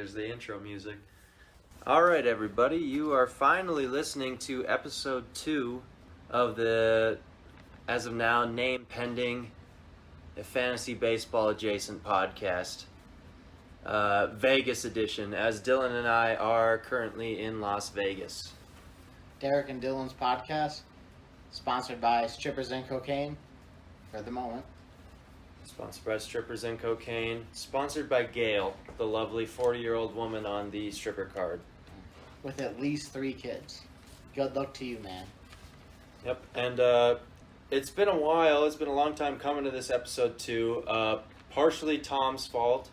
There's the intro music. All right, everybody, you are finally listening to episode 2 of the, as of now, name pending, a fantasy baseball adjacent podcast, Vegas edition, as Dylan and I are currently in Las Vegas. Derek and Dylan's podcast, sponsored by Strippers and Cocaine, for the moment. Sponsored by Strippers and Cocaine. Sponsored by Gail, the lovely 40-year-old woman on the stripper card. With at least 3 kids. Good luck to you, man. Yep, and it's been a while. It's been a long time coming to this episode 2. Partially Tom's fault.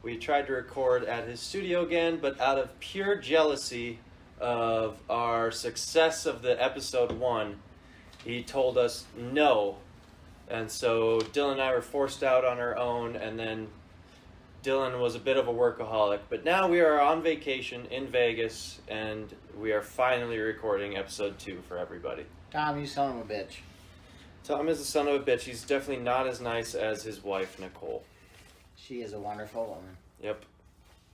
We tried to record at his studio again, but out of pure jealousy of our success of the episode 1, he told us no. And so Dylan and I were forced out on our own, and then Dylan was a bit of a workaholic. But now we are on vacation in Vegas, and we are finally recording episode 2 for everybody. Tom, you son of a bitch. Tom is a son of a bitch. He's definitely not as nice as his wife, Nicole. She is a wonderful woman. Yep.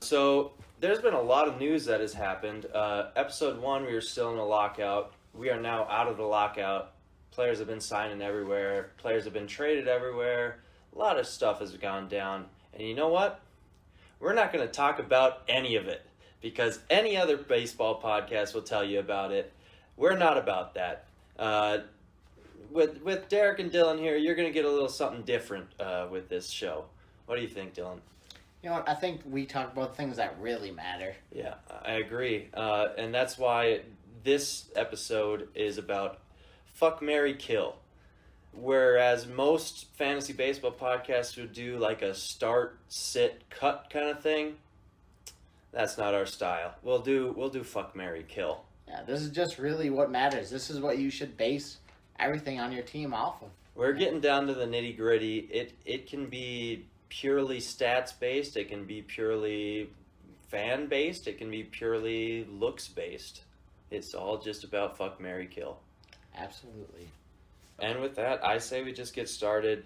So there's been a lot of news that has happened. Episode 1, we were still in a lockout. We are now out of the lockout. Players have been signing everywhere. Players have been traded everywhere. A lot of stuff has gone down. And you know what? We're not going to talk about any of it, because any other baseball podcast will tell you about it. We're not about that. With Derek and Dylan here, you're going to get a little something different with this show. What do you think, Dylan? You know what? I think we talk about things that really matter. Yeah, I agree. And that's why this episode is about Fuck, Marry, Kill. Whereas most fantasy baseball podcasts would do like a start, sit, cut kind of thing, that's not our style. We'll do Fuck, Marry, Kill. Yeah, this is just really what matters. This is what you should base everything on your team off of. We're getting down to the nitty gritty. It can be purely stats based. It can be purely fan based. It can be purely looks based. It's all just about Fuck, Marry, Kill. Absolutely. And with that, I say we just get started.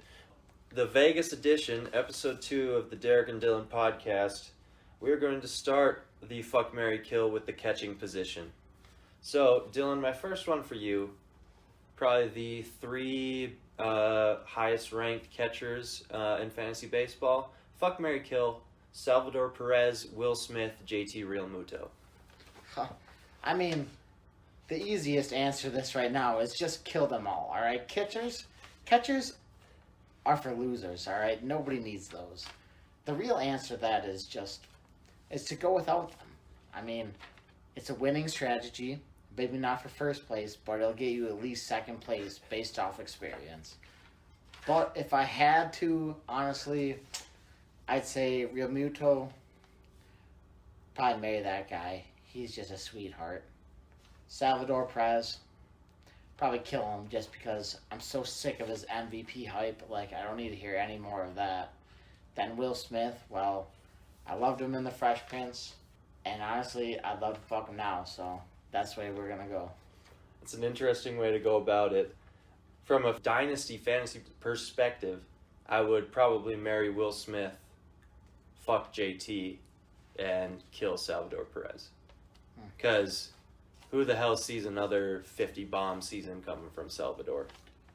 The Vegas edition, episode 2 of the Derek and Dylan podcast, we're going to start the Fuck, Marry, Kill with the catching position. So, Dylan, my first one for you, probably the 3 highest ranked catchers in fantasy baseball. Fuck, Marry, Kill, Salvador Perez, Will Smith, JT Realmuto. I mean, the easiest answer to this right now is just kill them all, alright? Catchers are for losers, alright? Nobody needs those. The real answer to that is to go without them. I mean, it's a winning strategy, maybe not for first place, but it'll get you at least second place based off experience. But if I had to, honestly, I'd say Realmuto, probably marry that guy. He's just a sweetheart. Salvador Perez, probably kill him just because I'm so sick of his MVP hype. Like, I don't need to hear any more of that. Then Will Smith, well, I loved him in The Fresh Prince, and honestly, I'd love to fuck him now, so that's the way we're going to go. It's an interesting way to go about it. From a dynasty fantasy perspective, I would probably marry Will Smith, fuck JT, and kill Salvador Perez. Because who the hell sees another 50-bomb season coming from Salvador?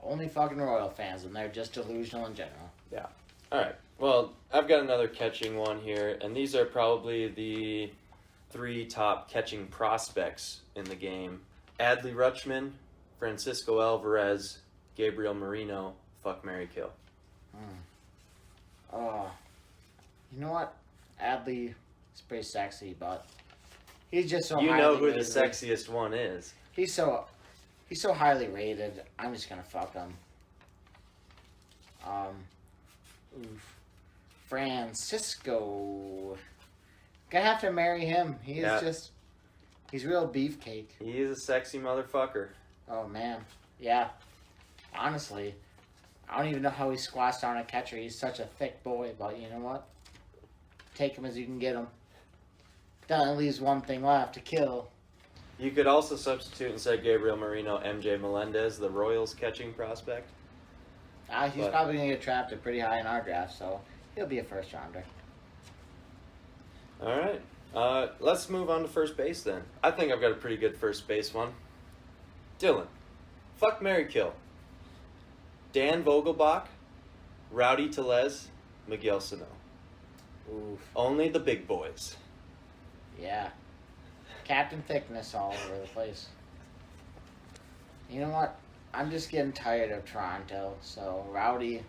Only fucking Royal fans, and they're just delusional in general. Yeah. All right. Well, I've got another catching one here, and these are probably the 3 top catching prospects in the game. Adley Rutschman, Francisco Alvarez, Gabriel Marino, Fuck, Marry, Kill. Oh, you know what? Adley is pretty sexy, but he's just so You highly know who rated. the sexiest one is. He's so highly rated. I'm just gonna fuck him. Francisco. Gonna have to marry him. He's real beefcake. He is a sexy motherfucker. Oh man, yeah. Honestly, I don't even know how he squats down a catcher. He's such a thick boy, but you know what? Take him as you can get him. Then at least one thing left to kill. You could also substitute instead of Gabriel Marino, MJ Melendez, the Royals catching prospect. He's probably going to get drafted pretty high in our draft, so he'll be a first rounder. All right. Let's move on to first base then. I think I've got a pretty good first base one. Dylan. Fuck, marry, kill. Dan Vogelbach, Rowdy Tellez, Miguel Sano. Oof. Only the big boys. Yeah. Captain Thickness all over the place. You know what? I'm just getting tired of Toronto, so Rowdy,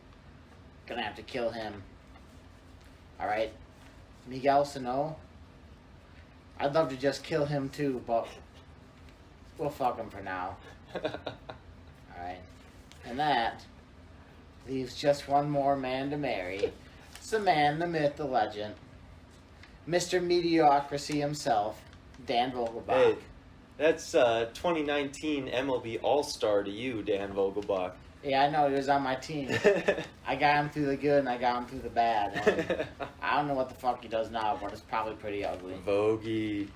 gonna have to kill him. Alright? Miguel Sano, I'd love to just kill him too, but we'll fuck him for now. Alright? And that leaves just one more man to marry. It's the man, the myth, the legend. Mr. Mediocrity himself, Dan Vogelbach. Hey, that's 2019 MLB All-Star to you, Dan Vogelbach. Yeah, I know, he was on my team. I got him through the good and I got him through the bad. And I don't know what the fuck he does now, but it's probably pretty ugly. Vogie.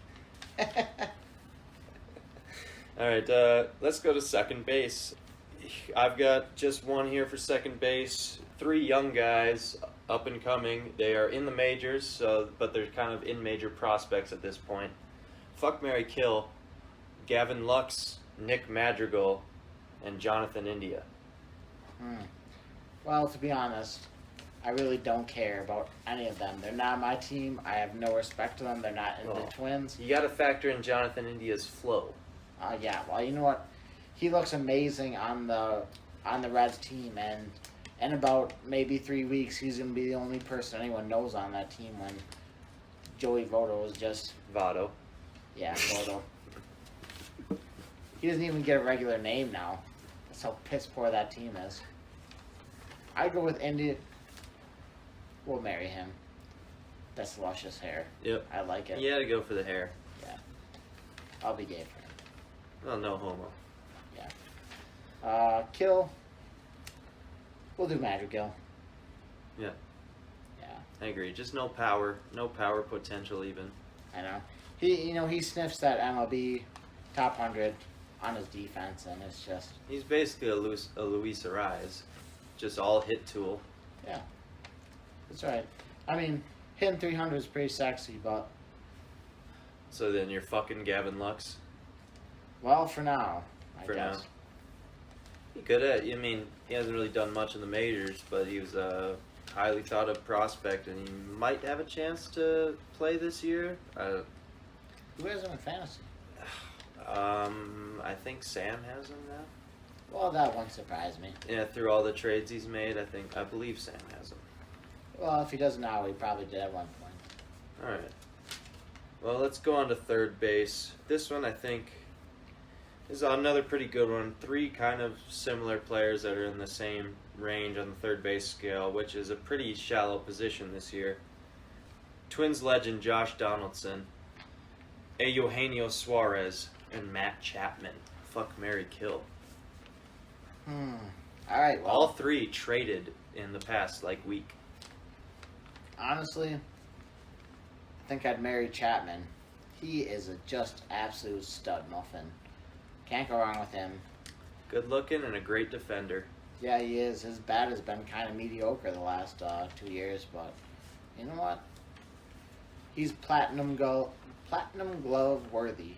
All right, let's go to second base. I've got just one here for second base. 3 young guys, up and coming. They are in the majors, but they're kind of in major prospects at this point. Fuck, marry, kill. Gavin Lux, Nick Madrigal, and Jonathan India. Well, to be honest, I really don't care about any of them. They're not my team. I have no respect to them. They're not in the Twins. You got to factor in Jonathan India's flow. Yeah, well, you know what? He looks amazing on the Reds team, and in about maybe 3 weeks, he's going to be the only person anyone knows on that team when Joey Votto is just... Votto. Yeah, Votto. He doesn't even get a regular name now. That's how piss poor that team is. I'd go with India. We'll marry him. That's luscious hair. Yep. I like it. You had to go for the hair. Yeah. I'll be gay for him. Well, no homo. Yeah. Kill. We'll do Madrigal. Yeah. Yeah. I agree. Just no power. No power potential even. I know. He sniffs that MLB top 100 on his defense, and it's just... He's basically a Luis Ariz. Just all hit tool. Yeah. That's right. I mean, hitting 300 is pretty sexy, but... So then you're fucking Gavin Lux? Well, for now, I For guess. now. He could have. I mean, he hasn't really done much in the majors, but he was a highly thought of prospect, and he might have a chance to play this year. Who has him in fantasy? I think Sam has him now. Well, that won't surprise me. Yeah, through all the trades he's made, I believe Sam has him. Well, if he doesn't now, he probably did at one point. All right. Well, let's go on to third base. This one, I think, is another pretty good one. 3 kind of similar players that are in the same range on the third base scale, which is a pretty shallow position this year. Twins legend Josh Donaldson, Eugenio Suarez, and Matt Chapman. Fuck, marry, kill. All right, well... All 3 traded in the past, week. Honestly, I think I'd marry Chapman. He is a just absolute stud muffin. Can't go wrong with him. Good looking and a great defender. Yeah, he is. His bat has been kind of mediocre the last 2 years, but you know what? He's platinum glove worthy.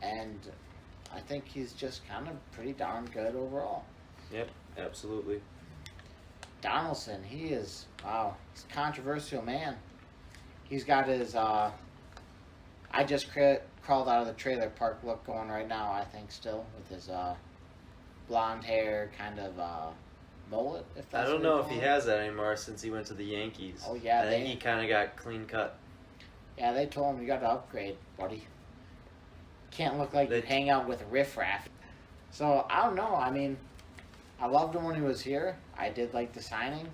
And I think he's just kind of pretty darn good overall. Yep, absolutely. Donaldson, he is, wow, he's a controversial man. He's got his, I just crawled out of the trailer park look going right now, I think, still, with his blonde hair, kind of mullet, if that's I don't what you know if call he it. has that anymore since he went to the Yankees. Oh, yeah, I think he kind of got clean cut. Yeah, they told him, you got to upgrade, buddy. Can't look like you hang out with riffraff. So, I don't know, I mean, I loved him when he was here. I did like the signing.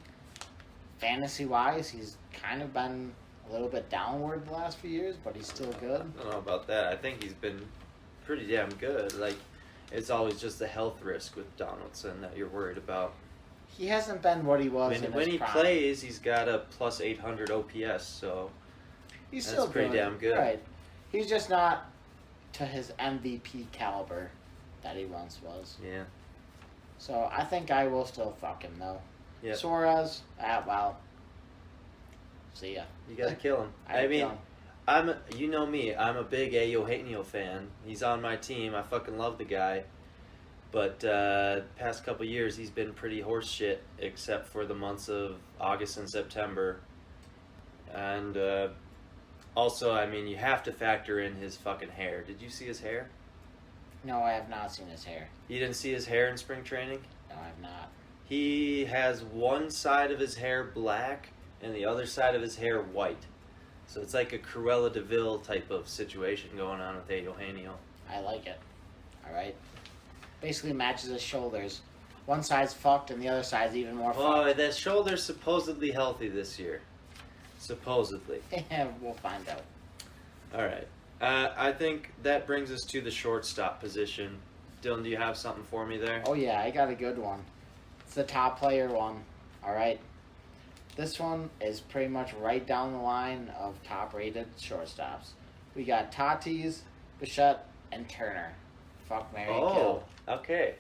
Fantasy-wise, he's kind of been a little bit downward the last few years, but he's still good. I don't know about that. I think he's been pretty damn good. It's always just the health risk with Donaldson that you're worried about. He hasn't been what he was When he prime. plays, he's got a plus 800 OPS, so He's that's still pretty good. damn good. Right. He's just not to his MVP caliber that he once was. Yeah. So I think I will still fuck him though. Yep. Suarez, well, See ya. You gotta kill him. I'd I mean, kill him. you know me. I'm a big Eugenio fan. He's on my team. I fucking love the guy. But past couple years, he's been pretty horse shit, except for the months of August and September. And also, I mean, you have to factor in his fucking hair. Did you see his hair? No, I have not seen his hair. You didn't see his hair in spring training? No, I have not. He has one side of his hair black and the other side of his hair white. So it's like a Cruella de Vil type of situation going on with Eugenio. I like it. Alright. Basically matches his shoulders. One side's fucked and the other side's even more Oh, fucked. that shoulder's supposedly healthy this year. Supposedly. We'll find out. Alright. I think that brings us to the shortstop position. Dylan, do you have something for me there? Oh yeah, I got a good one. It's the top player one. Alright. This one is pretty much right down the line of top rated shortstops. We got Tatis, Bichette, and Turner. Fuck, marry, kill. Okay.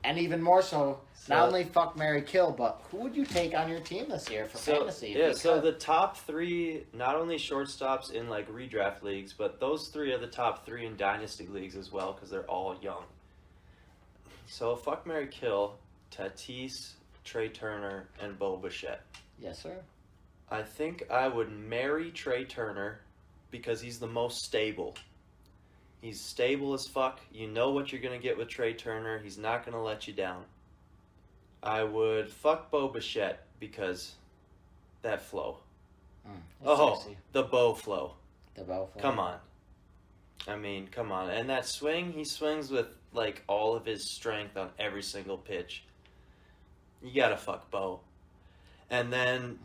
And even more so, So- not only fuck, marry, kill, but who would you take on your team this year for fantasy? Yeah, so Because- the top three, not only shortstops in like redraft leagues, but those three are the top three in dynasty leagues as well because they're all young. So fuck, marry, kill, Tatis, Trey Turner, and Bo Bichette. Yes, sir. I think I would marry Trey Turner because he's the most stable. He's stable as fuck. You know what you're going to get with Trey Turner. He's not going to let you down. I would fuck Bo Bichette because that flow. It's sexy. The Bo flow. The bow flow. Come on. I mean, come on. And that swing, he swings with like all of his strength on every single pitch. You got to fuck Bo. And then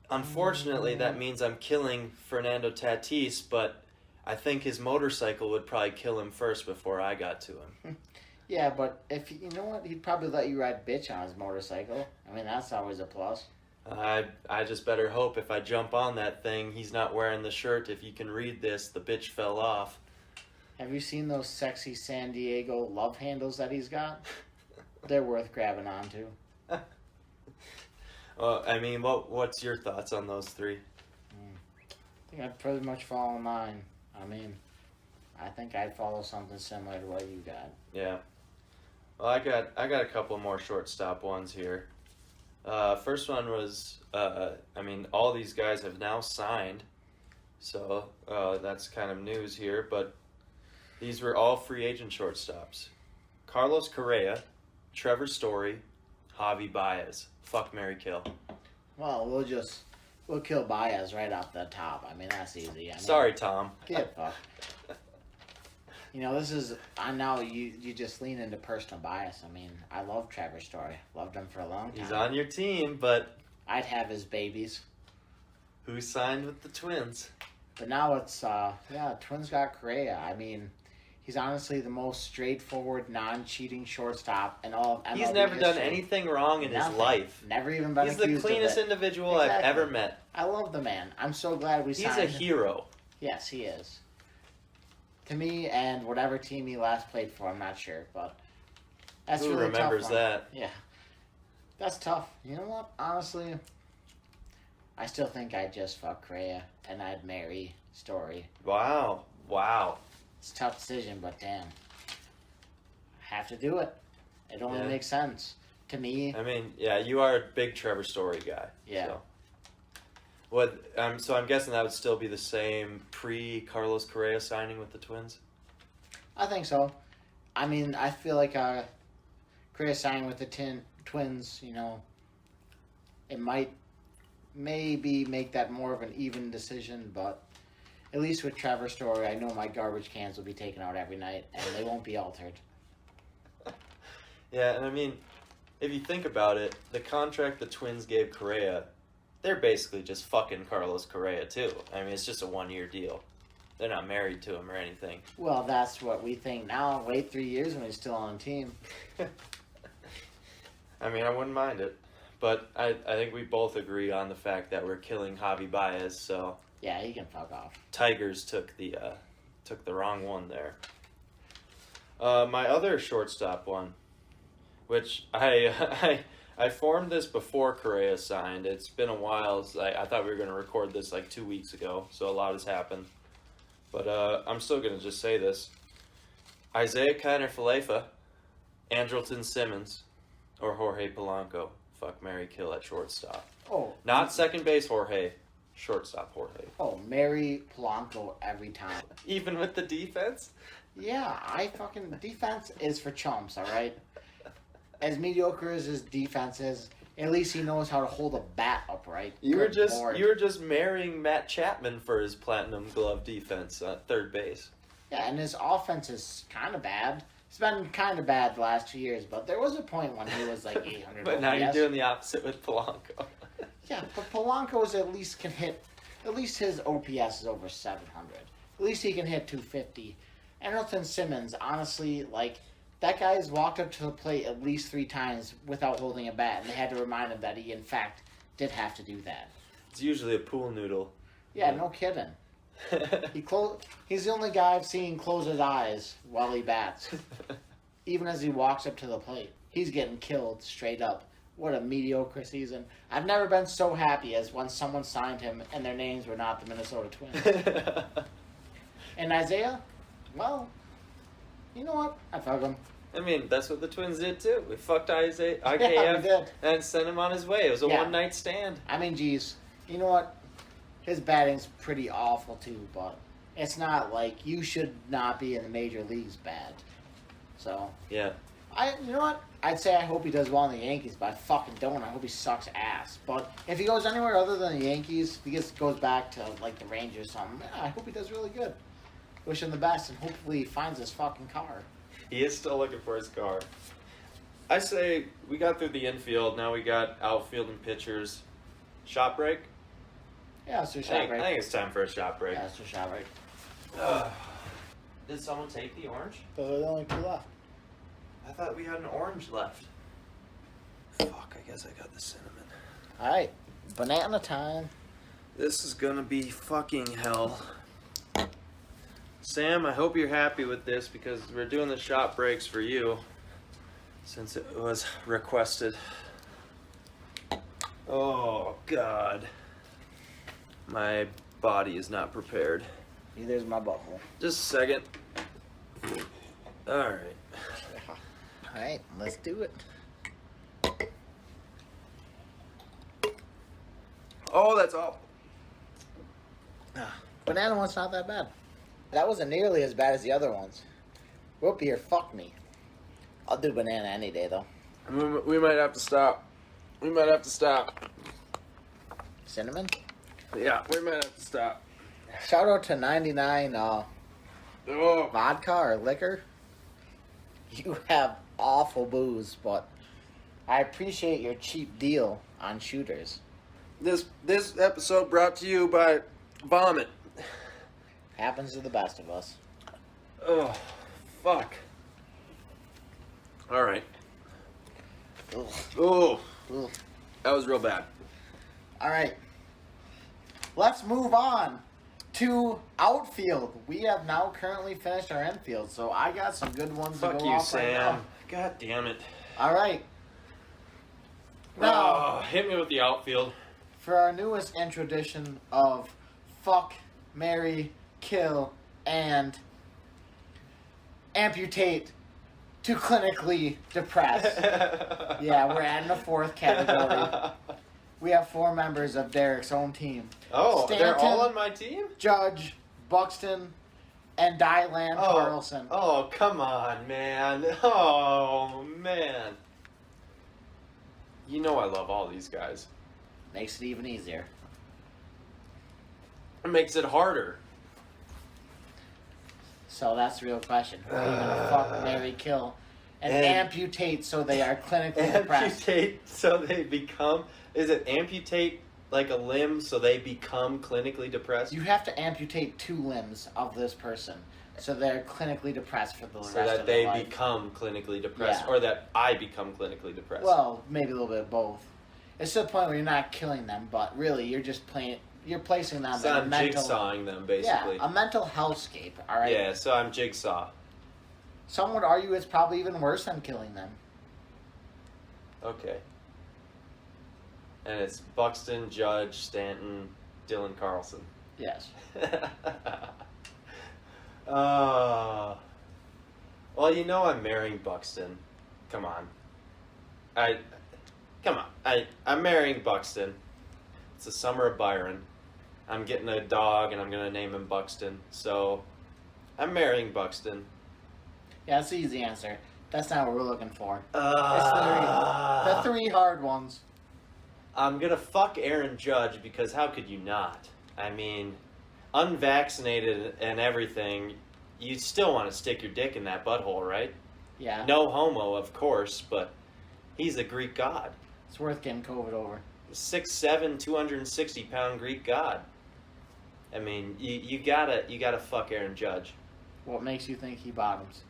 unfortunately, that means I'm killing Fernando Tatis, but I think his motorcycle would probably kill him first before I got to him. Yeah, but if you know what, he'd probably let you ride bitch on his motorcycle. I mean, that's always a plus. I just better hope if I jump on that thing, he's not wearing the shirt. If you can read this, the bitch fell off. Have you seen those sexy San Diego love handles that he's got? They're worth grabbing onto. Well, I mean, what's your thoughts on those three? I think I'd pretty much follow mine. I mean, I think I'd follow something similar to what you got. Yeah. Well, I got a couple more shortstop ones here. First one was, I mean, all these guys have now signed, so that's kind of news here. But these were all free agent shortstops: Carlos Correa, Trevor Story, Javi Baez. Fuck, marry, kill. Well, we'll kill Baez right off the top. I mean, that's easy. I mean, Sorry, Tom. Get fucked. You know, I know you just lean into personal bias. I mean, I love Trevor Story. Loved him for a long time. He's on your team, but I'd have his babies. who signed with the Twins? But now it's, Twins got Correa. I mean, he's honestly the most straightforward, non-cheating shortstop in all of MLB He's never done history. anything wrong in his Nothing. life. Never even been He's the accused cleanest of it. individual I've Exactly. ever met. I love the man. I'm so glad we He's signed a him. hero. Yes, he is. To me, and whatever team he last played for, I'm not sure, but that's Who really remembers tough one. that? Yeah, that's tough. You know what? Honestly, I still think I'd just fuck Correa and I'd marry Story. Wow. It's a tough decision, but damn, have to do it. It only Yeah. makes sense to me. I mean, yeah, you are a big Trevor Story guy. Yeah. So. So I'm guessing that would still be the same pre-Carlos Correa signing with the Twins? I think so. I mean, I feel like Correa signing with the Twins, you know, it might maybe make that more of an even decision, but at least with Trevor Story, I know my garbage cans will be taken out every night and they won't be altered. Yeah, and I mean, if you think about it, the contract the Twins gave Correa, they're basically just fucking Carlos Correa too. I mean, it's just a 1-year deal. They're not married to him or anything. Well, that's what we think now. Wait 3 years when he's still on the team. I mean, I wouldn't mind it. But I think we both agree on the fact that we're killing Javi Baez, so Yeah, he can fuck off. Tigers took the wrong one there. My other shortstop one, which I I formed this before Correa signed. It's been a while. I thought we were going to record this like 2 weeks ago, so a lot has happened. But I'm still going to just say this. Isaiah Kiner-Falefa, Andrelton Simmons, or Jorge Polanco. Fuck, marry, kill at shortstop. Oh. Not second base Jorge. Shortstop Jorge. Oh, marry Polanco every time. Even with the defense? Yeah, defense is for chumps, alright? As mediocre as his defense is, at least he knows how to hold a bat upright. You were Lord. just marrying Matt Chapman for his platinum glove defense at third base. Yeah, and his offense is kind of bad. It's been kind of bad the last 2 years, but there was a point when he was like 800. But now you're OPS. doing the opposite with Polanco. Yeah, but Polanco's at least can hit. At least his OPS is over 700. At least he can hit 250. Andrelton Simmons, honestly, like, that guy's walked up to the plate at least 3 times without holding a bat, and they had to remind him that he, in fact, did have to do that. It's usually a pool noodle. Yeah, no kidding. He's the only guy I've seen close his eyes while he bats. Even as he walks up to the plate. He's getting killed straight up. What a mediocre season. I've never been so happy as when someone signed him and their names were not the Minnesota Twins. And Isaiah? Well, you know what? I fuck him. I mean, that's what the Twins did too. We fucked IKF Yeah, we did. and sent him on his way. It was a Yeah. one-night stand. I mean, geez. You know what? His batting's pretty awful too, but it's not like you should not be in the major leagues bad. So, Yeah. you know what? I'd say I hope he does well in the Yankees, but I fucking don't. I hope he sucks ass. But if he goes anywhere other than the Yankees, if he goes back to like the Rangers or something, yeah, I hope he does really good. Wish him the best, and hopefully he finds his fucking car. He is still looking for his car. I say we got through the infield. Now we got outfield and pitchers. Shot break? Yeah, it's a I shot think, break. I think it's time for a shot break. Yeah, it's a shot break. Did someone take the orange? Those are the only 2 left. I thought we had an orange left. Fuck, I guess I got the cinnamon. All right, banana time. This is gonna be fucking hell. Sam, I hope you're happy with this because we're doing the shot breaks for you since it was requested. Oh, God. My body is not prepared. Neither is my butthole. Just a second. Alright. All right, let's do it. Oh, that's all. Banana one's not that bad. That wasn't nearly as bad as the other ones. Root beer, fuck me. I'll do banana any day, though. We might have to stop. We might have to stop. Cinnamon? Yeah, we might have to stop. Shout out to 99 Oh. vodka or liquor. You have awful booze, but I appreciate your cheap deal on shooters. This episode brought to you by Vomit. Happens to the best of us. Oh, fuck. All right. Ugh. Oh, Ugh. that was real bad. All right. Let's move on to outfield. We have now currently finished our infield, so I got some good ones Fuck to go you, off right Sam. now. God damn it. All right. Now, Oh, hit me with the outfield. for our newest introduction of fuck, marry, kill, and amputate to clinically depressed. Yeah, we're adding a 4th category. We have 4 members of Derek's own team. Oh, they're all Stanton, on my team? Judge, Buxton, and Dylan Carlson. Oh, come on, man. Oh, man. You know I love all these guys. Makes it even easier. It makes it harder. So that's the real question. Who are you gonna fuck, marry, kill, and amputate so they are clinically depressed? Amputate so they become... Is it amputate like a limb so they become clinically depressed? You have to amputate 2 limbs of this person so they're clinically depressed for the So rest that of they their life. become clinically depressed, Yeah. or that I become clinically depressed. Well, maybe a little bit of both. It's to the point where you're not killing them, but really you're just playing. You're placing them so in a I'm mental. jigsawing them, basically. Yeah, a mental hellscape. All right. Yeah, so I'm jigsaw. Some would argue it's probably even worse than killing them. Okay. And it's Buxton, Judge, Stanton, Dylan Carlson. Yes. Well, I'm marrying Buxton. Come on. I'm marrying Buxton. It's the summer of Byron. I'm getting a dog and I'm gonna name him Buxton. So, I'm marrying Buxton. Yeah, that's the easy answer. That's not what we're looking for. The three hard ones. I'm gonna fuck Aaron Judge because how could you not? I mean, unvaccinated and everything, you still want to stick your dick in that butthole, right? Yeah. No homo, of course, but he's a Greek god. It's worth getting COVID over. 6'7", 260-pound Greek god. I mean, you gotta fuck Aaron Judge. What makes you think he bottoms?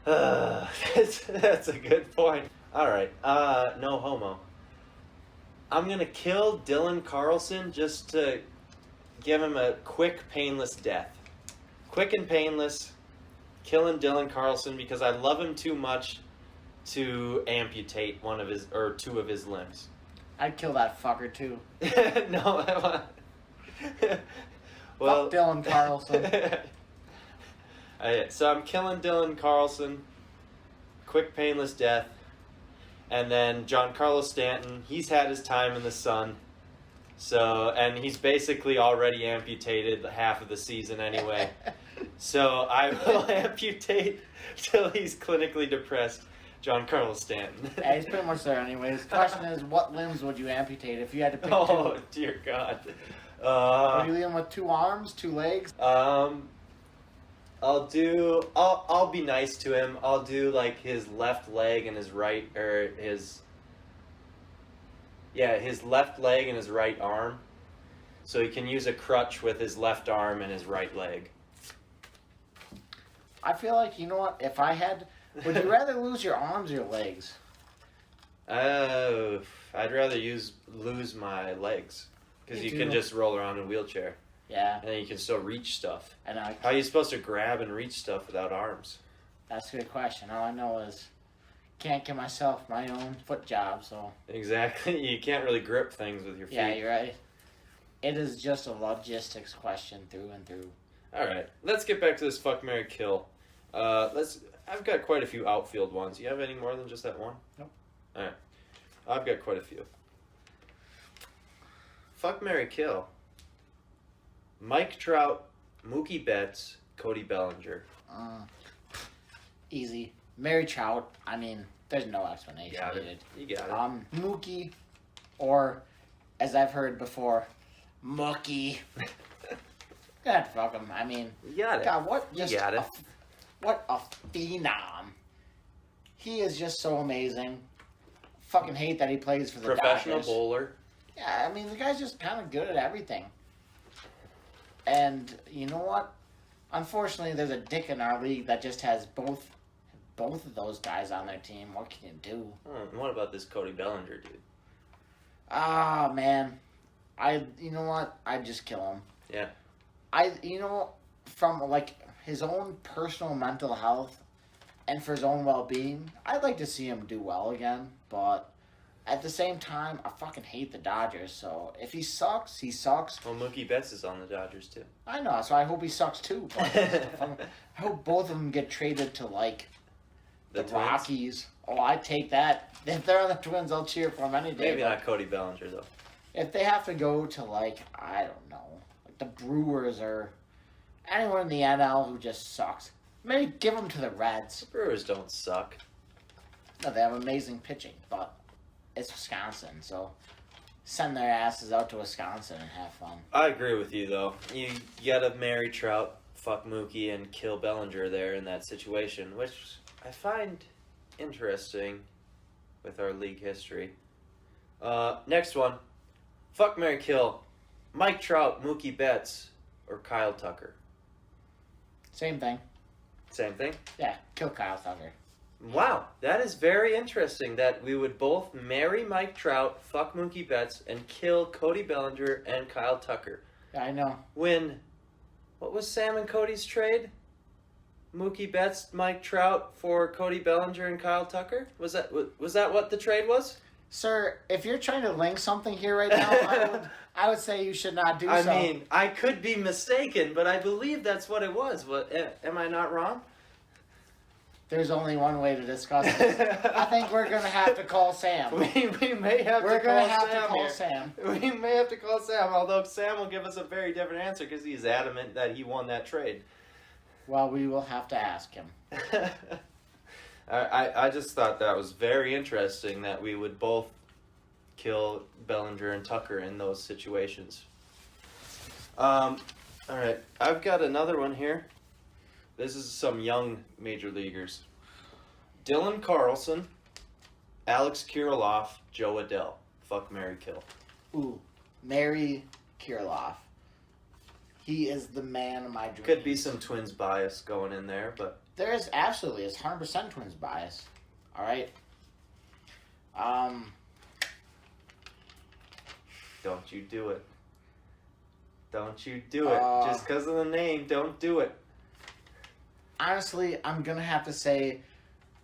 That's a good point. All right, no homo. I'm gonna kill Dylan Carlson just to give him a quick, painless death. Quick and painless, killing Dylan Carlson because I love him too much to amputate two of his limbs. I'd kill that fucker too. No, well, fuck Dylan Carlson. So I'm killing Dylan Carlson, quick, painless death. And then Giancarlo Stanton, he's had his time in the sun. So, and he's basically already amputated half of the season anyway. So I will amputate till he's clinically depressed Giancarlo Stanton. Yeah, he's pretty much there anyways. The question is, what limbs would you amputate if you had to pick Oh, two? dear God. Would you leave him with 2 arms, 2 legs? I'll be nice to him. I'll do like his left leg and his right, or his left leg and his right arm. So he can use a crutch with his left arm and his right leg. I feel like, you know what, if I had, would you rather lose your arms or your legs? I'd rather lose my legs. Because Me you can too. just roll around in a wheelchair. Yeah. And then you can still reach stuff. And How are you supposed to grab and reach stuff without arms? that's a good question. All I know is can't give myself my own foot job, so. Exactly. You can't really grip things with your feet. Yeah, you're right. It is just a logistics question through and through. All right. Let's get back to this fuck, marry, kill. I've got quite a few outfield ones. You have any more than just that one? Nope. All right. I've got quite a few. Fuck, marry, kill. Mike Trout, Mookie Betts, Cody Bellinger. Easy. Mary Trout, I mean, there's no explanation Got it. needed. You got it. Mookie, or, as I've heard before, Mookie. God, fuck him. I mean, You got it. God, what You just got it. what a phenom. He is just so amazing. Fucking hate that he plays for the Professional Dodgers. bowler. Yeah, I mean, the guy's just kind of good at everything. And you know what? Unfortunately, there's a dick in our league that just has both of those guys on their team. What can you do? What about this Cody Bellinger dude? Ah, man. You know what? I'd just kill him. Yeah. From, like, his own personal mental health and for his own well-being, I'd like to see him do well again, but at the same time, I fucking hate the Dodgers, so if he sucks, he sucks. Well, Mookie Betts is on the Dodgers too. I know, so I hope he sucks too. But I hope both of them get traded to, like, the Twins? Rockies. Oh, I'd take that. If they're on the Twins, I'll cheer for them any day. Maybe but not Cody Bellinger though. if they have to go to, like, I don't know, like the Brewers or anyone in the NL who just sucks, maybe give them to the Reds. Brewers don't suck. No, they have amazing pitching, but it's Wisconsin, so send their asses out to Wisconsin and have fun. I agree with you though. You gotta marry Trout, fuck Mookie, and kill Bellinger there in that situation, which I find interesting with our league history. Next one. Fuck, marry, kill. Mike Trout, Mookie Betts, or Kyle Tucker. Same thing. Same thing. Yeah, kill Kyle Tucker. Wow, that is very interesting that we would both marry Mike Trout, fuck Mookie Betts, and kill Cody Bellinger and Kyle Tucker. Yeah, I know. What was Sam and Cody's trade? Mookie Betts, Mike Trout for Cody Bellinger and Kyle Tucker? Was that what the trade was? Sir, if you're trying to link something here right now, I would say you should not do so. I mean, I could be mistaken, but I believe that's what it was. What? Am I not wrong? There's only one way to discuss this. I think we're gonna have to call Sam. We may have We're to gonna call have Sam to call here. Sam. We may have to call Sam, although Sam will give us a very different answer because he's adamant that he won that trade. Well, we will have to ask him. I just thought that was very interesting that we would both kill Bellinger and Tucker in those situations. All right, I've got another one here. This is some young major leaguers. Dylan Carlson, Alex Kirilloff, Joe Adell. Fuck, marry, kill. Ooh, Mary Kirilloff. He is the man of my dreams. Could be some Twins bias going in there, but There is absolutely, it's 100% Twins bias. All right. don't you do it. Don't you do it. Just because of the name, don't do it. Honestly, I'm gonna have to say,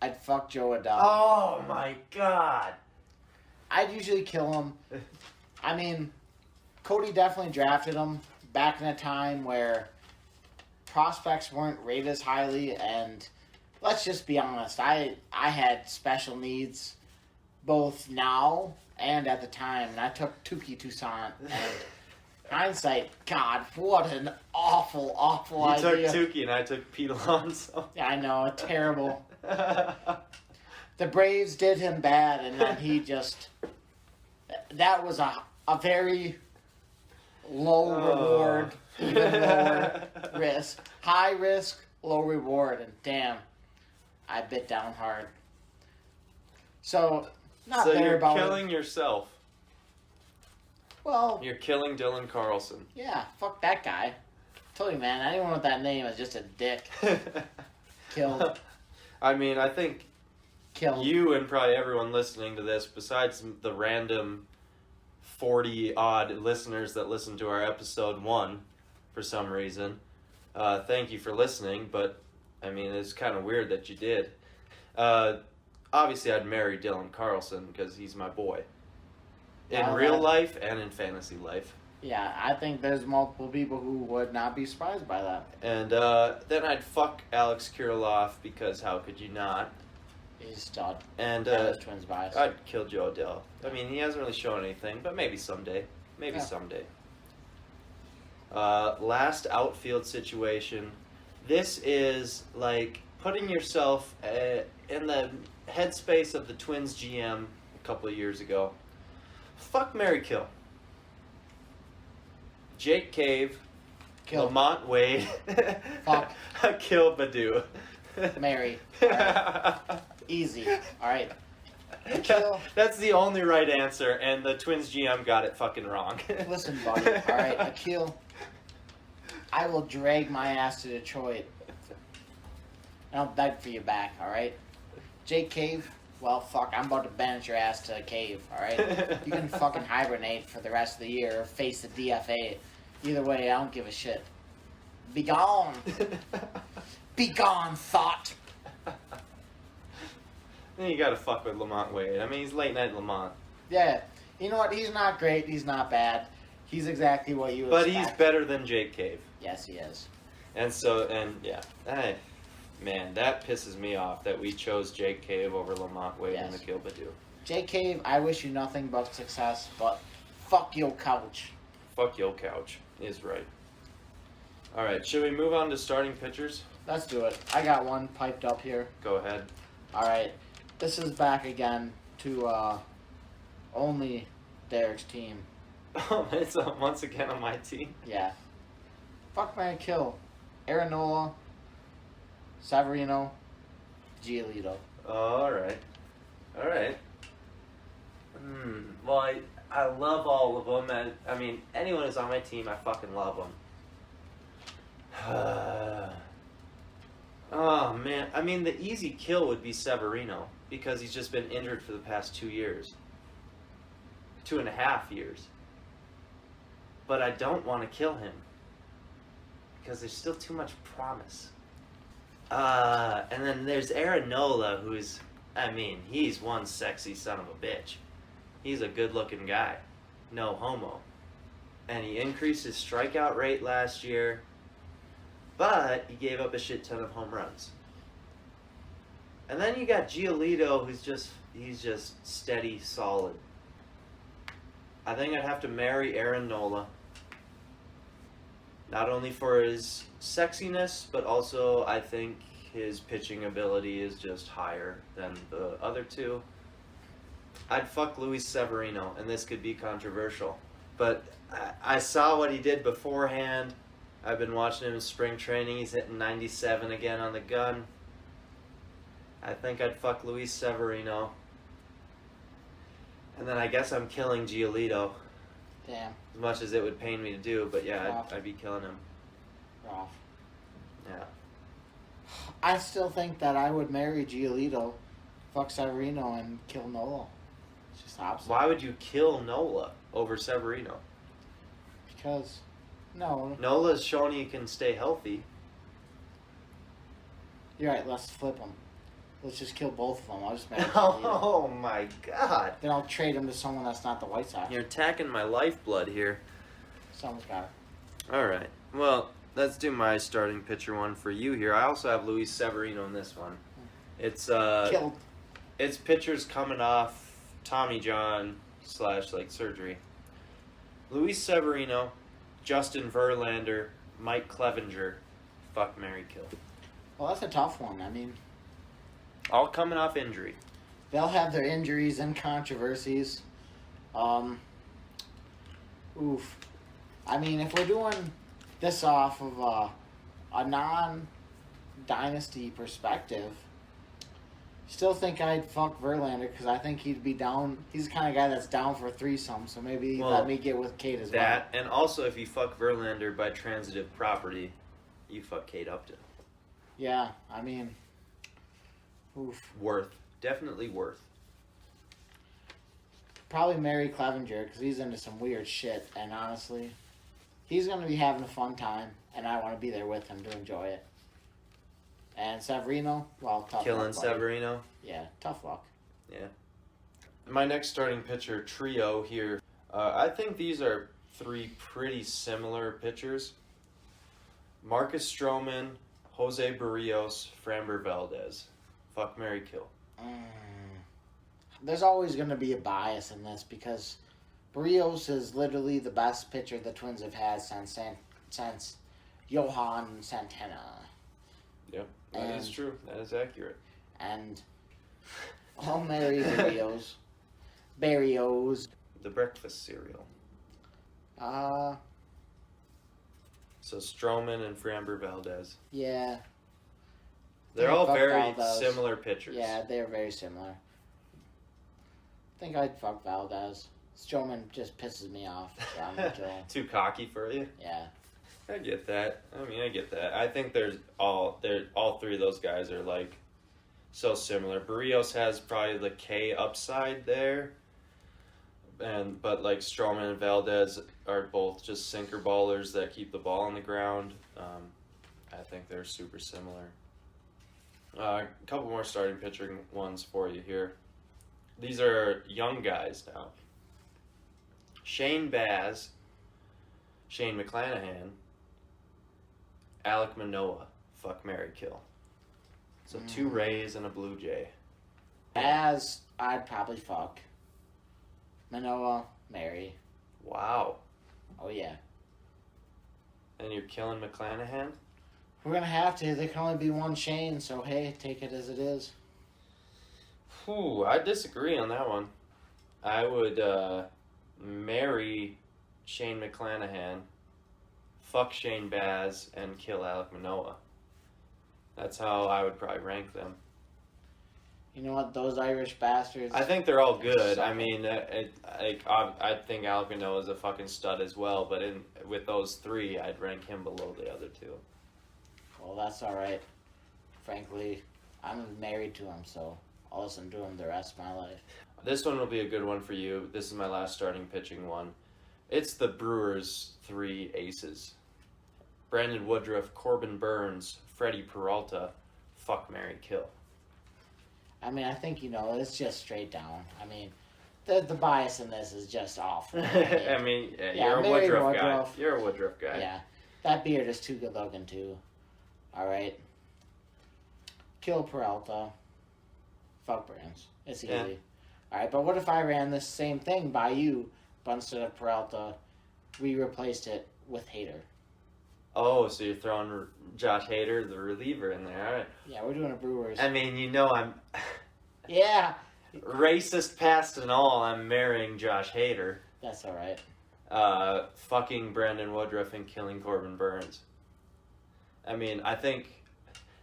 I'd fuck Joe Adell. Oh my god. I'd usually kill him. I mean, Cody definitely drafted him back in a time where prospects weren't rated as highly, and let's just be honest, I had special needs both now and at the time, and I took Tukey Toussaint, and hindsight, God, what an awful idea. You took Tukey and I took Pete Alonso. Yeah, I know, terrible. The Braves did him bad, and then he just... That was a very low reward, even lower risk. High risk, low reward, and damn, I bit down hard. So, not So there you're about killing yourself. Well, You're killing Dylan Carlson. yeah, fuck that guy. Told you, man, anyone with that name is just a dick. Killed. I mean, I think Killed. you and probably everyone listening to this, besides the random 40-odd listeners that listened to our episode 1 for some reason, thank you for listening, but, I mean, it's kind of weird that you did. Obviously, I'd marry Dylan Carlson because he's my boy. In real life and in fantasy life. Yeah, I think there's multiple people who would not be surprised by that. And then I'd fuck Alex Kirilloff because how could you not? He's a stud. And Twins bias. I'd kill Joe Adell. I mean, he hasn't really shown anything, but maybe someday. Maybe someday. Last outfield situation. This is like putting yourself in the headspace of the Twins GM a couple of years ago. Fuck, marry, kill. Jake Cave. Kill. Lamont Wade. Fuck. Kill Badu. Marry. Right. Easy. Alright. Kill. That's the only right answer, and the Twins GM got it fucking wrong. Listen, buddy. Alright, Akil. I will drag my ass to Detroit. And I'll beg for you back, alright? Jake Cave. Well, fuck, I'm about to banish your ass to a cave, alright? You can fucking hibernate for the rest of the year or face the DFA. Either way, I don't give a shit. Be gone! Be gone, thought! Then you gotta fuck with Lamont Wade. I mean, he's late night Lamont. Yeah, you know what? He's not great, he's not bad. He's exactly what you But expect. he's better than Jake Cave. Yes, he is. And yeah. Hey, man, that pisses me off that we chose Jake Cave over Lamont Wade and Yes. Akil Badu. Jake Cave, I wish you nothing but success, but fuck your couch. Fuck your couch is right. Alright, should we move on to starting pitchers? Let's do it. I got one piped up here. Go ahead. Alright, this is back again to only Derek's team. Oh, it's once again on my team. Yeah. Fuck, man, kill. Aaron Nola, Severino, Giolito. Alright. Alright. Well, I love all of them, and I mean, anyone who's on my team, I fucking love them. Oh, man. I mean, the easy kill would be Severino, because he's just been injured for the past 2 years. 2.5 years. But I don't want to kill him, because there's still too much promise. And then there's Aaron Nola, who's, I mean, he's one sexy son of a bitch. He's a good-looking guy. No homo. And he increased his strikeout rate last year, but he gave up a shit ton of home runs. And then you got Giolito, he's just steady, solid. I think I'd have to marry Aaron Nola. Not only for his sexiness, but also I think his pitching ability is just higher than the other two. I'd fuck Luis Severino, and this could be controversial. But I saw what he did beforehand. I've been watching him in spring training. He's hitting 97 again on the gun. I think I'd fuck Luis Severino. And then I guess I'm killing Giolito. Damn. As much as it would pain me to do, but yeah, Rough. I'd be killing him. Rough. Yeah. I still think that I would marry Giolito, fuck Severino, and kill Nola. It's just opposite. Why would you kill Nola over Severino? Because, no. Nola's shown he can stay healthy. You're right, let's flip them. Let's just kill both of them. I'll just marry Giolito. Oh my god. Then I'll trade him to someone that's not the White Sox. You're attacking my lifeblood here. Someone's got it. Alright. Well, let's do my starting pitcher one for you here. I also have Luis Severino in this one. It's Killed. it's pitchers coming off Tommy John / surgery. Luis Severino, Justin Verlander, Mike Clevenger, fuck, marry, kill. Well, that's a tough one. I mean, All coming off injury. they'll have their injuries and controversies. Oof. I mean, if we're doing this off of a non-dynasty perspective, still think I'd fuck Verlander because I think he'd be down. He's the kind of guy that's down for a threesome, so maybe Well, let me get with Kate as That, and also if you fuck Verlander by transitive property, you fuck Kate Upton. well. Yeah, I mean, oof. Worth. Definitely worth. Probably marry Clevenger because he's into some weird shit, and honestly, he's going to be having a fun time, and I want to be there with him to enjoy it. And Severino, well, tough Killing luck, buddy. Severino. Yeah, tough luck. Yeah. My next starting pitcher trio here, I think these are three pretty similar pitchers. Marcus Stroman, Jose Barrios, Framber Valdez. Fuck, marry, kill. There's always going to be a bias in this because Barrios is literally the best pitcher the Twins have had since Johan Santana. Yep, that is true. That is accurate. And I'll marry Barrios. Barrios. The breakfast cereal. Uh, So Stroman and Framber Valdez. yeah. They're Yeah, all fuck very Valdez. similar pitchers. Yeah, they're very similar. I think I'd fuck Valdez. Stroman just pisses me off, so I'm gonna kill him. Too cocky for you? Yeah. I get that. I get that. I think all three of those guys are like so similar. Barrios has probably the K upside there, but like Stroman and Valdez are both just sinker ballers that keep the ball on the ground. I think they're super similar. A couple more starting pitching ones for you here. These are young guys now. Shane Baz, Shane McClanahan, Alek Manoah, fuck, marry, kill. So 2 Rays and a Blue Jay. As I'd probably fuck. Manoah, marry. Wow. Oh yeah. And you're killing McClanahan? We're gonna have to. There can only be one Shane, so hey, take it as it is. Whew, I disagree on that one. I would marry Shane McClanahan, fuck Shane Baz, and kill Alek Manoah. That's how I would probably rank them. You know what? Those Irish bastards. I think they're all good. I mean, I think Alek Manoah is a fucking stud as well, but with those three, I'd rank him below the other two. Well, that's all right. Frankly, I'm married to him, so I'll listen to him the rest of my life. This one will be a good one for you. This is my last starting pitching one. It's the Brewers' 3 aces. Brandon Woodruff, Corbin Burns, Freddie Peralta, fuck, marry, kill. I mean, I think, it's just straight down. I mean, The bias in this is just off. I mean, Yeah, you're a marry Woodruff guy. Woodruff. You're a Woodruff guy. Yeah, that beard is too good looking too. All right. Kill Peralta. Fuck Burns. It's easy. Yeah. All right, but what if I ran this same thing by you, but instead of Peralta, we replaced it with Hader? Oh, so you're throwing Josh Hader, the reliever, in there. All right. Yeah, we're doing a Brewers. I mean, you know I'm Yeah, racist past and all. I'm marrying Josh Hader. that's all right. Fucking Brandon Woodruff and killing Corbin Burns. I mean, I think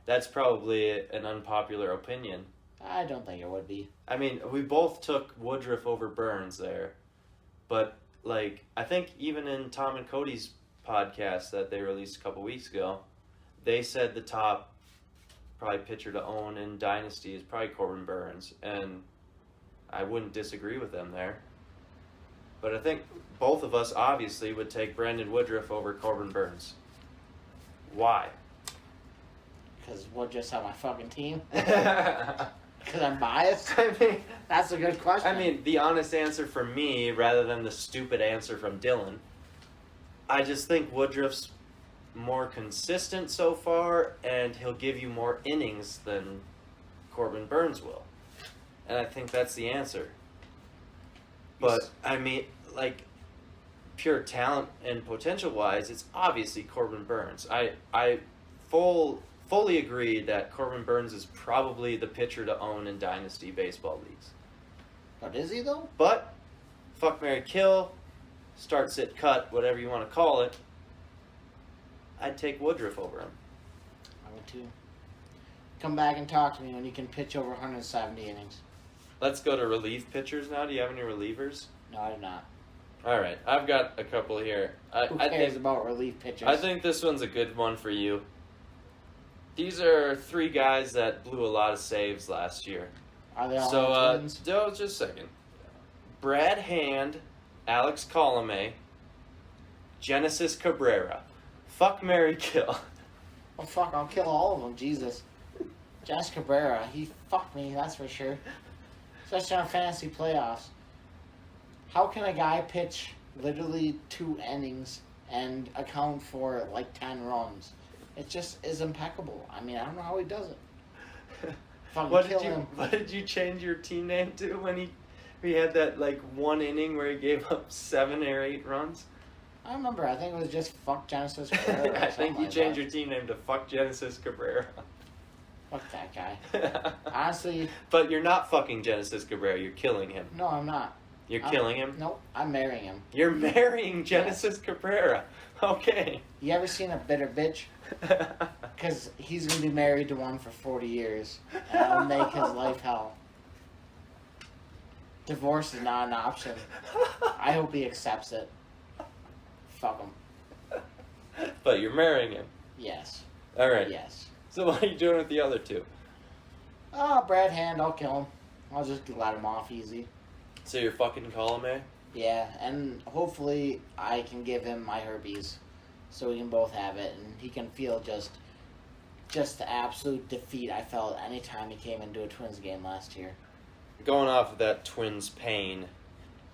that's probably an unpopular opinion. I don't think it would be. I mean, we both took Woodruff over Burns there. But, like, I think even in Tom and Cody's podcast that they released a couple weeks ago, they said the top probably pitcher to own in Dynasty is probably Corbin Burns. And I wouldn't disagree with them there. But I think both of us obviously would take Brandon Woodruff over Corbin Burns. Why? Because Woodruff's on my fucking team. I Because I'm biased. mean, That's a good question. I mean, the honest answer from me, rather than the stupid answer from Dylan, I just think Woodruff's more consistent so far, and he'll give you more innings than Corbin Burns will. And I think that's the answer. But, I mean, like, pure talent and potential-wise, it's obviously Corbin Burns. I fully agree that Corbin Burns is probably the pitcher to own in Dynasty baseball leagues. But is he though? But, fuck, marry, kill, start, sit, cut, whatever you want to call it, I'd take Woodruff over him. I would too. Come back and talk to me when you can pitch over 170 innings. Let's go to relief pitchers now. Do you have any relievers? No, I do not. All right, I've got a couple here. Who cares about relief pitchers? I think this one's a good one for you. These are three guys that blew a lot of saves last year. Are they all So, twins? just a second. Brad Hand, Alex Colomé, Genesis Cabrera. Fuck, marry, kill. Oh fuck, I'll kill all of them. Jesus. Jess Cabrera, he fucked me, that's for sure. Especially on fantasy playoffs. How can a guy pitch literally 2 innings and account for like 10 runs? It just is impeccable. I mean, I don't know how he does it. Fucking kill him. What did you change your team name to when he had that like 1 inning where he gave up 7 or 8 runs? I don't remember. I think it was just fuck Genesis Cabrera. I think you changed your team name to fuck Genesis Cabrera. Fuck that guy. Honestly. But you're not fucking Genesis Cabrera. You're killing him. No, I'm not. You're killing him? Nope, I'm marrying him. You're marrying Genesis Cabrera. Okay. You ever seen a bitter bitch? Because he's going to be married to one for 40 years. And that'll make his life hell. Divorce is not an option. I hope he accepts it. Fuck him. But you're marrying him. Yes. All right. Yes. So what are you doing with the other two? Oh, Brad Hand, I'll kill him. I'll just let him off easy. So you're fucking Colomé? Yeah, and hopefully I can give him my herpes so we can both have it and he can feel just the absolute defeat I felt anytime he came into a Twins game last year. Going off of that Twins pain,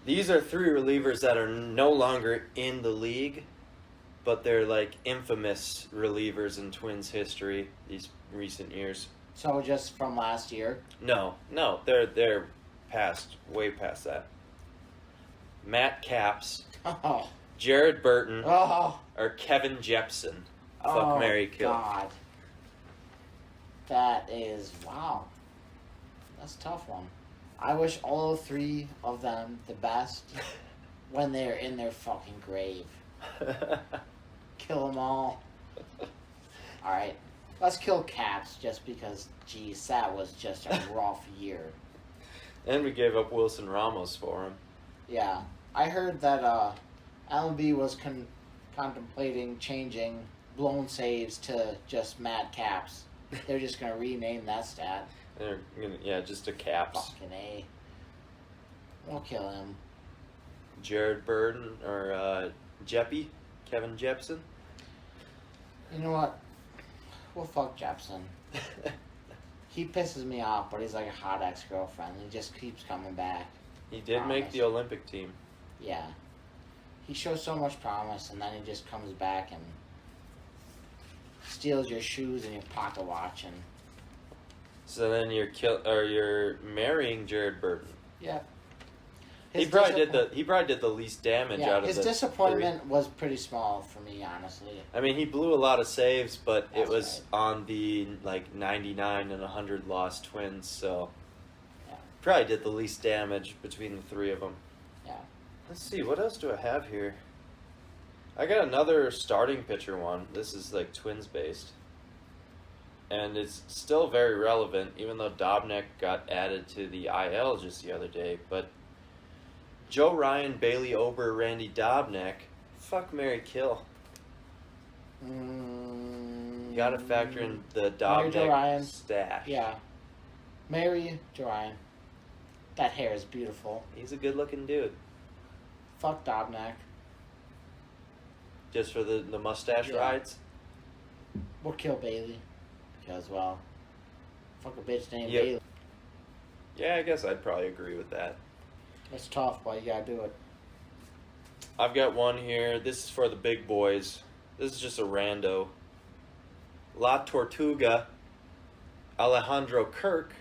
these are 3 relievers that are no longer in the league, but they're like infamous relievers in Twins history these recent years. So just from last year? No, they're way past that. Matt Capps, Oh. Jared Burton, Oh. or Kevin Jepson. Fuck, Oh, marry, kill. God. That is, wow. That's a tough one. I wish all 3 of them the best when they're in their fucking grave. Kill them all. Alright. Let's kill Caps just because, geez, that was just a rough year. And we gave up Wilson Ramos for him. Yeah. I heard that LB was contemplating changing blown saves to just mad caps. They're just going to rename that stat. They're gonna, just a Caps. Fucking A. We'll kill him. Jared Burton or Kevin Jepson. You know what? We'll fuck Jepson. He pisses me off, but he's like a hot ex-girlfriend. He just keeps coming back. He did make promise. the Olympic team. Yeah. He shows so much promise, and then he just comes back and steals your shoes and your pocket watch, and So then you're marrying Jared Burton. yeah. He probably did the least damage out of his the disappointment was pretty small for me, honestly. I mean, he blew a lot of saves, but it That's was on the 99 and 100 lost Twins, so Yeah. probably did the least damage between the three of them. Yeah. Let's see, what else do I have here? I got another starting pitcher one. This is Twins based. And it's still very relevant, even though Dobnak got added to the IL just the other day. But Joe Ryan, Bailey Ober, Randy Dobnak, fuck, marry, kill. You gotta factor in the Marry Joe Ryan. Dobnak stash. Yeah. Marry Ryan. That hair is beautiful. He's a good looking dude. Fuck Dobnak. Just for the mustache Yeah. rides? We'll kill Bailey. Because, well, fuck a bitch named Yep. Bailey. Yeah, I guess I'd probably agree with that. It's tough, but you gotta do it. I've got one here. This is for the big boys. This is just a rando. La Tortuga, Alejandro Kirk,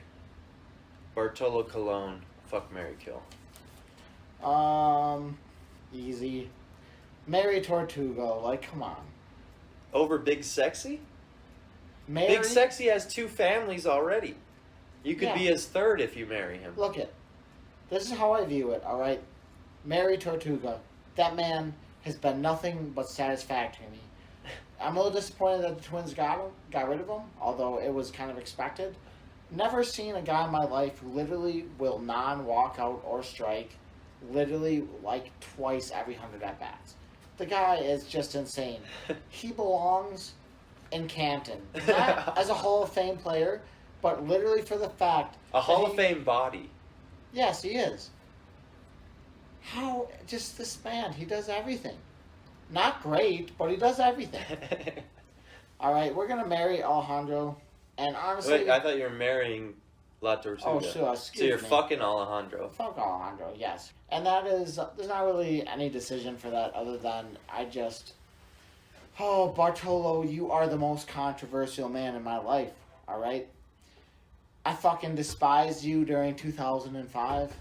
Bartolo Colon. Fuck, marry, kill. Easy. Mary Tortuga, like, come on. Over Big Sexy? Mary, Big Sexy has 2 families already. You could Yeah. be his third if you marry him. Look it. This is how I view it, alright? Mary Tortuga. That man has been nothing but satisfactory to me. I'm a little disappointed that the Twins got rid of him, although it was kind of expected. Never seen a guy in my life who literally will non-walk out or strike literally like twice every 100 at-bats. The guy is just insane. He belongs in Canton. Not as a Hall of Fame player, but literally for the fact A Hall that of Fame body. Yes, he is. How, just this man, he does everything. Not great, but he does everything. Alright, we're going to marry Alejandro, and honestly... Wait, I thought you were marrying La Tortuga. Oh, sure, excuse So you're me. fucking Alejandro. Fuck Alejandro, yes. And that is, there's not really any decision for that other than I just... Oh, Bartolo, you are the most controversial man in my life, alright? I fucking despised you during 2005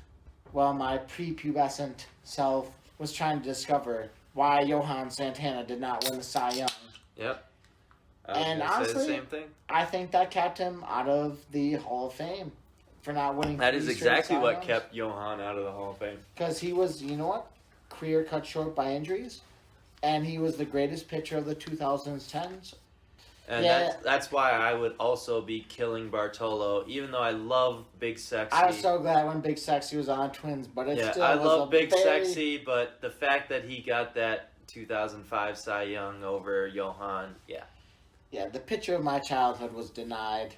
while my prepubescent self was trying to discover why Johan Santana did not win the Cy Young. Yep. I was And gonna say honestly, the same thing. I think that kept him out of the Hall of Fame for not winning. That is 3 straight exactly Cy what Youngs. kept Johan out of the Hall of Fame. Because he was, you know what? Career cut short by injuries. And he was the greatest pitcher of the 2010s. And Yeah. that's why I would also be killing Bartolo, even though I love Big Sexy. I was so glad when Big Sexy was on Twins, but it still I was love a Big very... Sexy, but the fact that he got that 2005 Cy Young over Johan, yeah. Yeah, the pitcher of my childhood was denied.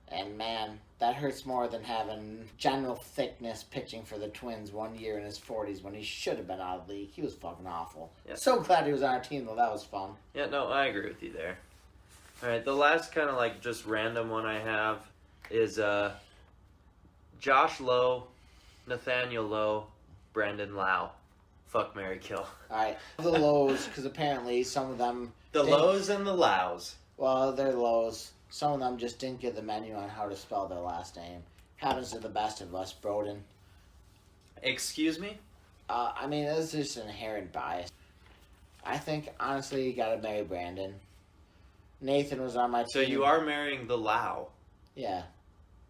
And man, that hurts more than having general thickness pitching for the Twins 1 year in his 40s when he should have been out of the league. He was fucking awful. Yeah. So glad he was on our team, though. That was fun. Yeah, no, I agree with you there. Alright, the last kind of just random one I have is Josh Lowe, Nathaniel Lowe, Brandon Lau. Fuck, marry, kill. Alright, the lows, because apparently some of them... The didn't- Lows and the Laus. Well, they're lows. Some of them just didn't get the menu on how to spell their last name. Happens to the best of us, Broden. Excuse me? I mean, it's just an inherent bias. I think, honestly, you gotta marry Brandon. Nathan was on my team. So you are marrying the Lau. Yeah.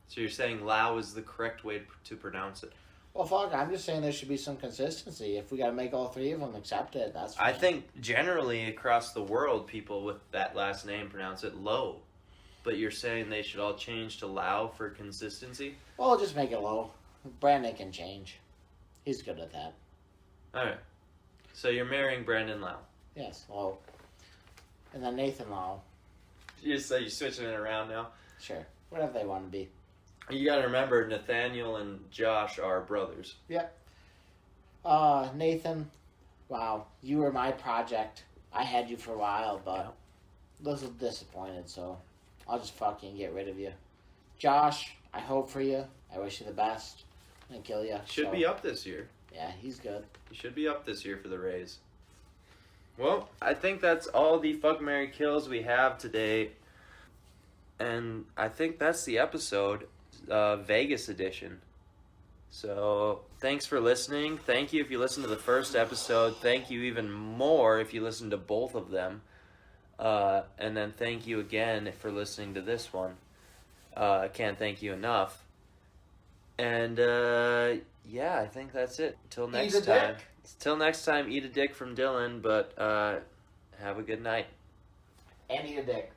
So you're saying Lau is the correct way to pronounce it. Well, fuck, I'm just saying there should be some consistency. If we gotta make all 3 of them accept it, that's fine. I think generally across the world, people with that last name pronounce it Low. But you're saying they should all change to Lau for consistency? Well, just make it low. Brandon can change. He's good at that. Alright. So you're marrying Brandon Lau. Yes, low. And then Nathan Lowe. You're switching it around now? Sure. Whatever they want to be. You gotta remember, Nathaniel and Josh are brothers. Yep. Nathan, wow, you were my project. I had you for a while, but a little disappointed, so I'll just fucking get rid of you. Josh, I hope for you. I wish you the best. and kill you. Should be up this year. Yeah, he's good. He should be up this year for the Rays. Well, I think that's all the Fuck, Marry, Kills we have today. And I think that's the episode, Vegas edition. So, thanks for listening. Thank you if you listened to the first episode. Thank you even more if you listened to both of them. And then thank you again for listening to this one. I can't thank you enough. And, yeah, I think that's it. Till next time. Till next time, eat a dick from Dylan, but have a good night. And eat a dick.